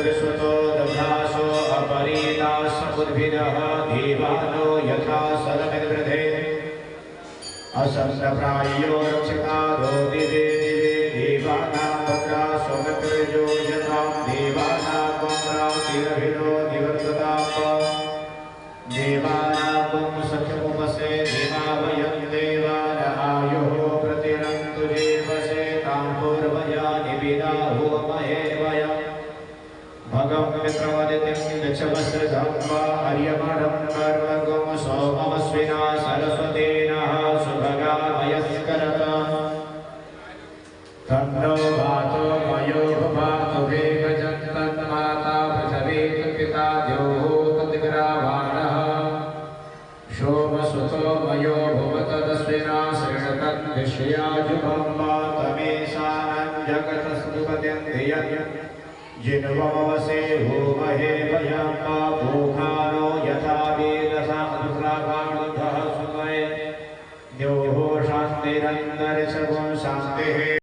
सुरसुतो दभ्रासो अपरीतास उद्भिदः देवानो यथा सलमिद्रधे असंसप्रायो रक्षितादो दिवे दिवे देवानां भद्रासो मित्रजो यथा देवानां वम्रातिरभिनो दिवङ्गताप देवानां सख्यमुपसे देवावयं देवानायुः प्रतिरन्तु देवसे तां पूर्वया निविदाहो महे वयम् भगं मित्रवदितिं दक्षवस्त्रधं वा अर्यमणं कर्मगं सोममस्विना सरस्वतीनः सुभगा वयस्करत तन्नो वातो मयो भवातु वेगजन्तन्माता पृथिवी पिता द्योः तद्ग्रावाणः सोमसुतो मयो भवतदस्विना शृणुतद्विषयाजुभं वा तमेशानं जगतस्तुपतिं धियं जिन्वमवसे भूमहे वयं वा भूखानो यथा वेदसाधुग्रावाणुभः सुमये द्योः शान्तिरन्तरिक्षगुं शान्तिः